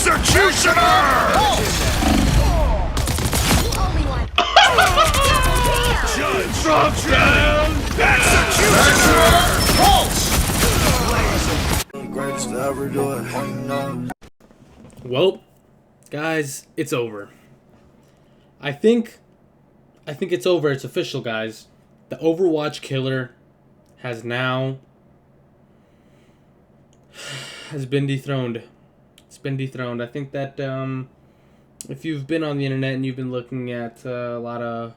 Executioner! Only one. Judge! Drop down! Executioner! Greatest to ever do it. Well, guys, it's over. I think it's over. It's official, guys. The Overwatch killer has been dethroned. It's been dethroned. I think that if you've been on the internet and you've been looking at a lot of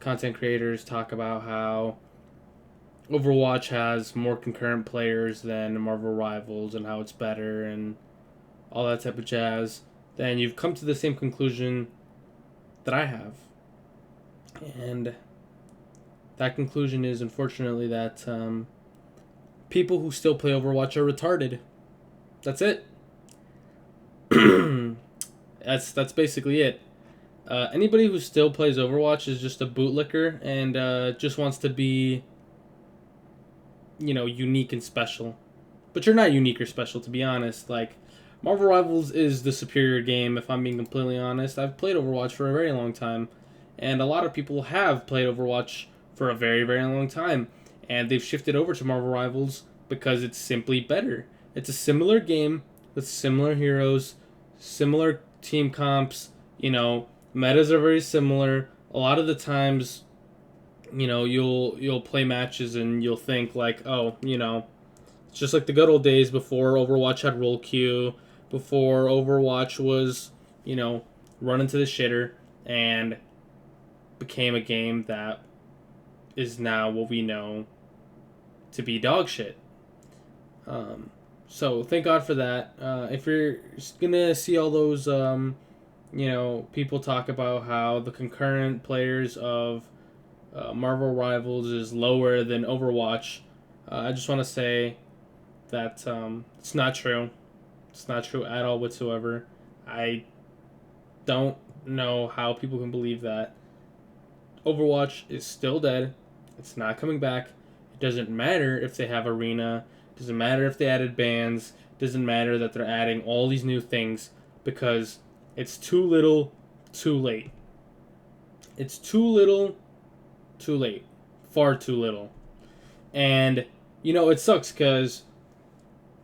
content creators talk about how Overwatch has more concurrent players than Marvel Rivals and how it's better and all that type of jazz, then you've come to the same conclusion that I have. And that conclusion is, unfortunately, that people who still play Overwatch are retarded. That's it. That's basically it. Anybody who still plays Overwatch is just a bootlicker and just wants to be, unique and special. But you're not unique or special, to be honest. Like, Marvel Rivals is the superior game, if I'm being completely honest. I've played Overwatch for a very long time, and a lot of people have played Overwatch for a very, very long time, and they've shifted over to Marvel Rivals because it's simply better. It's a similar game with similar heroes, similar team comps, metas are very similar. A lot of the times, you'll play matches and you'll think like, oh, it's just like the good old days before Overwatch had role queue, before Overwatch was, run into the shitter and became a game that is now what we know to be dog shit. So thank God for that. If you're gonna see all those, people talk about how the concurrent players of Marvel Rivals is lower than Overwatch, I just want to say that it's not true. It's not true at all whatsoever. I don't know how people can believe that. Overwatch is still dead. It's not coming back. It doesn't matter if they have arena. It doesn't matter if they added bans. It doesn't matter that they're adding all these new things because it's too little, too late. It's too little, too late. Far too little. And, it sucks because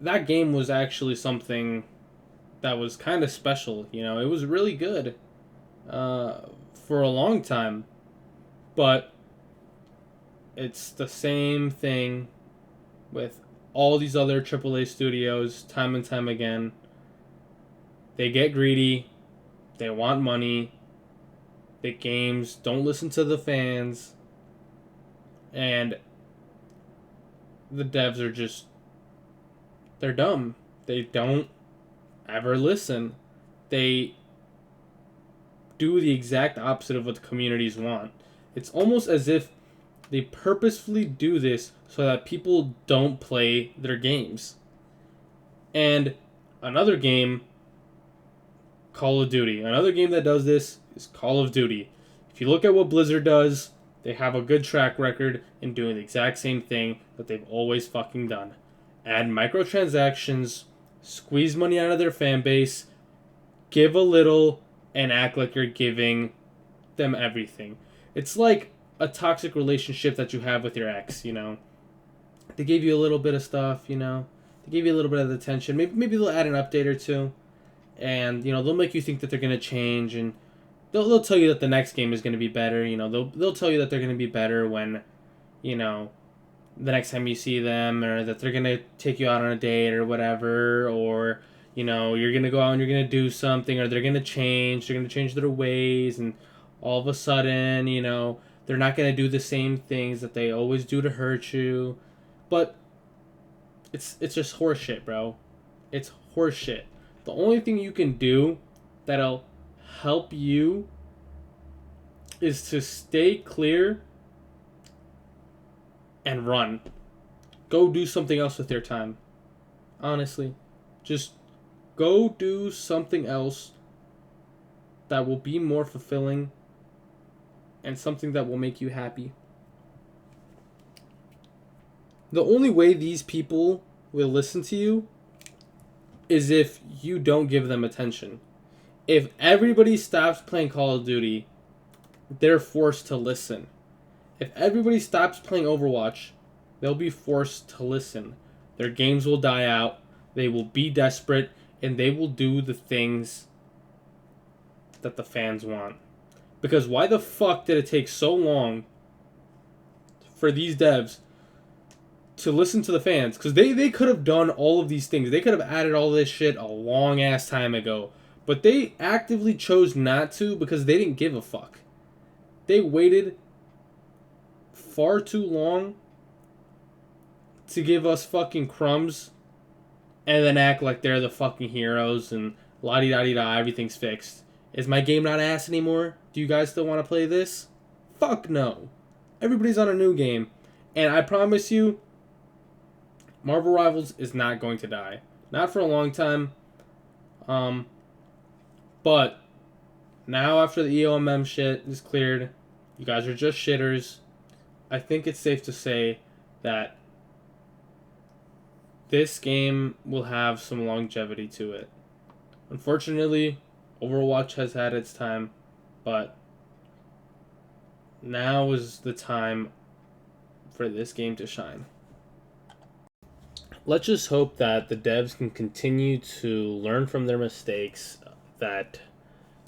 that game was actually something that was kind of special. It was really good for a long time. But it's the same thing with all these other AAA studios time and time again. They get greedy. They want money. Big games don't listen to the fans. And the devs are just, they're dumb. They don't ever listen. They do the exact opposite of what the communities want. It's almost as if they purposefully do this so that people don't play their games. And another game, Call of Duty. Another game that does this is Call of Duty. If you look at what Blizzard does, they have a good track record in doing the exact same thing that they've always fucking done. Add microtransactions, squeeze money out of their fan base, give a little, and act like you're giving them everything. It's like a toxic relationship that you have with your ex, They gave you a little bit of stuff, They gave you a little bit of attention. Maybe they'll add an update or two. And, they'll make you think that they're going to change. And they'll tell you that the next game is going to be better. They'll tell you that they're going to be better when, the next time you see them. Or that they're going to take you out on a date or whatever. Or, you're going to go out and you're going to do something. Or they're going to change. They're going to change their ways. And all of a sudden, they're not going to do the same things that they always do to hurt you. But it's just horseshit, bro. It's horseshit. The only thing you can do that'll help you is to stay clear and run. Go do something else with your time. Honestly. Just go do something else that will be more fulfilling and something that will make you happy. The only way these people will listen to you is if you don't give them attention. If everybody stops playing Call of Duty, they're forced to listen. If everybody stops playing Overwatch, they'll be forced to listen. Their games will die out, they will be desperate, and they will do the things that the fans want. Because why the fuck did it take so long for these devs to listen to the fans? Because they could have done all of these things. They could have added all this shit a long ass time ago. But they actively chose not to because they didn't give a fuck. They waited far too long to give us fucking crumbs and then act like they're the fucking heroes and la-di-da-di-da, everything's fixed. Is my game not ass anymore? Do you guys still want to play this? Fuck no. Everybody's on a new game. And I promise you, Marvel Rivals is not going to die. Not for a long time. But now after the EOMM shit is cleared, you guys are just shitters. I think it's safe to say that this game will have some longevity to it. Unfortunately, Overwatch has had its time, but now is the time for this game to shine. Let's just hope that the devs can continue to learn from their mistakes that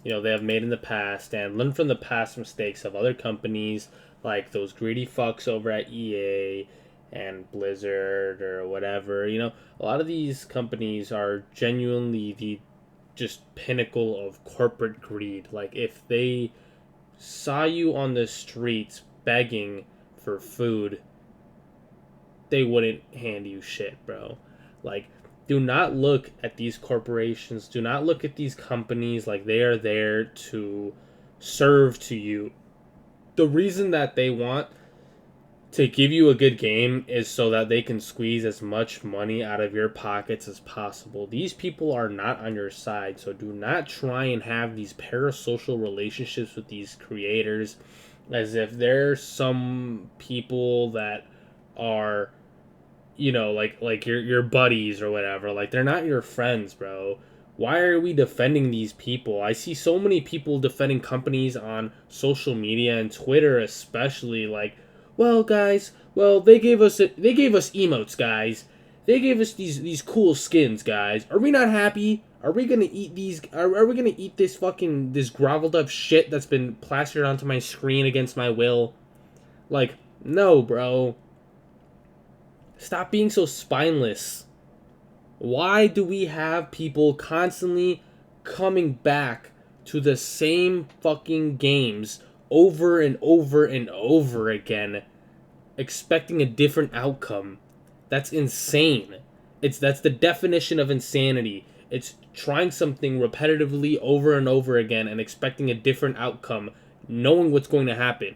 they have made in the past and learn from the past mistakes of other companies like those greedy fucks over at EA and Blizzard or whatever. A lot of these companies are genuinely the just pinnacle of corporate greed. Like, if they saw you on the streets begging for food, they wouldn't hand you shit, bro. Like, do not look at these corporations, do not look at these companies like they are there to serve to you. The reason that they want to give you a good game is so that they can squeeze as much money out of your pockets as possible. These people are not on your side, so do not try and have these parasocial relationships with these creators as if they're some people that are, like your buddies or whatever. Like, they're not your friends, bro. Why are we defending these people? I see so many people defending companies on social media and Twitter especially, like, well, guys, they gave us emotes, guys. They gave us these cool skins, guys. Are we not happy? Are we gonna eat these? Are we gonna eat this groveled up shit that's been plastered onto my screen against my will? Like, no, bro. Stop being so spineless. Why do we have people constantly coming back to the same fucking games over and over and over again, expecting a different outcome? That's insane. That's the definition of insanity. It's trying something repetitively over and over again and expecting a different outcome, knowing what's going to happen.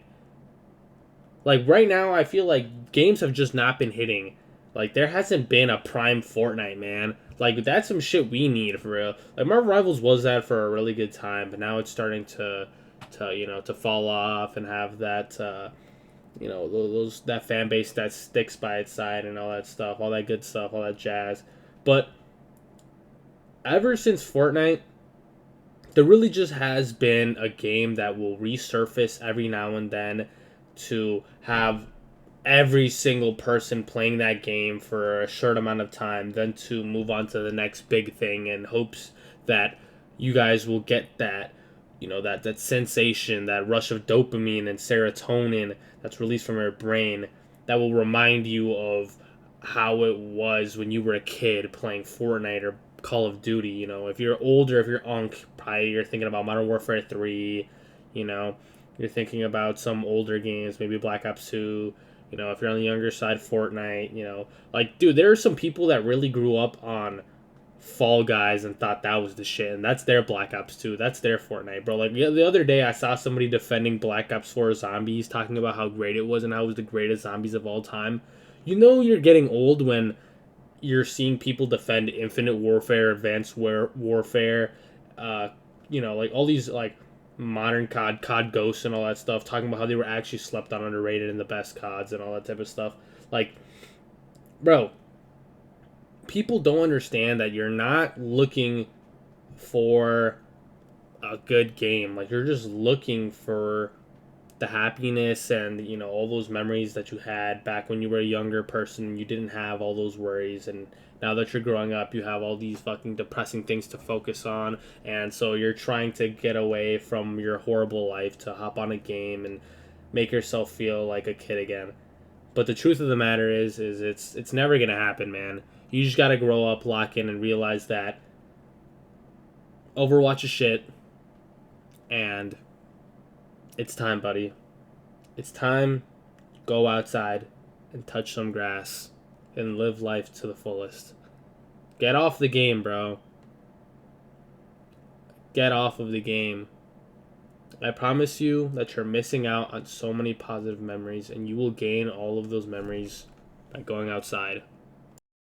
Like, right now, I feel like games have just not been hitting. Like, there hasn't been a prime Fortnite, man. Like, that's some shit we need, for real. Like, Marvel Rivals was that for a really good time, but now it's starting to fall off and have that, that fan base that sticks by its side and all that stuff, all that good stuff, all that jazz. But ever since Fortnite, there really just has been a game that will resurface every now and then to have every single person playing that game for a short amount of time, then to move on to the next big thing in hopes that you guys will get that, that sensation, that rush of dopamine and serotonin that's released from your brain that will remind you of how it was when you were a kid playing Fortnite or Call of Duty. If you're older, if you're probably you're thinking about Modern Warfare 3, you're thinking about some older games, maybe Black Ops 2. If you're on the younger side, Fortnite, like, dude, there are some people that really grew up on Fall Guys and thought that was the shit, and that's their Black Ops 2, that's their Fortnite, bro. Like, the other day, I saw somebody defending Black Ops 4 Zombies, talking about how great it was and how it was the greatest zombies of all time. You're getting old when you're seeing people defend Infinite Warfare, Advanced Warfare, like, all these, like, modern COD Ghosts and all that stuff, talking about how they were actually slept on, underrated, and the best CODs and all that type of stuff. Like, bro, people don't understand that you're not looking for a good game. Like, you're just looking for the happiness and, you know, all those memories that you had back when you were a younger person. You didn't have all those worries, and now that you're growing up, you have all these fucking depressing things to focus on, and so you're trying to get away from your horrible life to hop on a game and make yourself feel like a kid again. But the truth of the matter is it's never gonna happen, man. You just gotta grow up, lock in, and realize that Overwatch is shit, and it's time, buddy. It's time. Go outside and touch some grass and live life to the fullest. Get off the game, bro. Get off of the game. I promise you that you're missing out on so many positive memories, and you will gain all of those memories by going outside.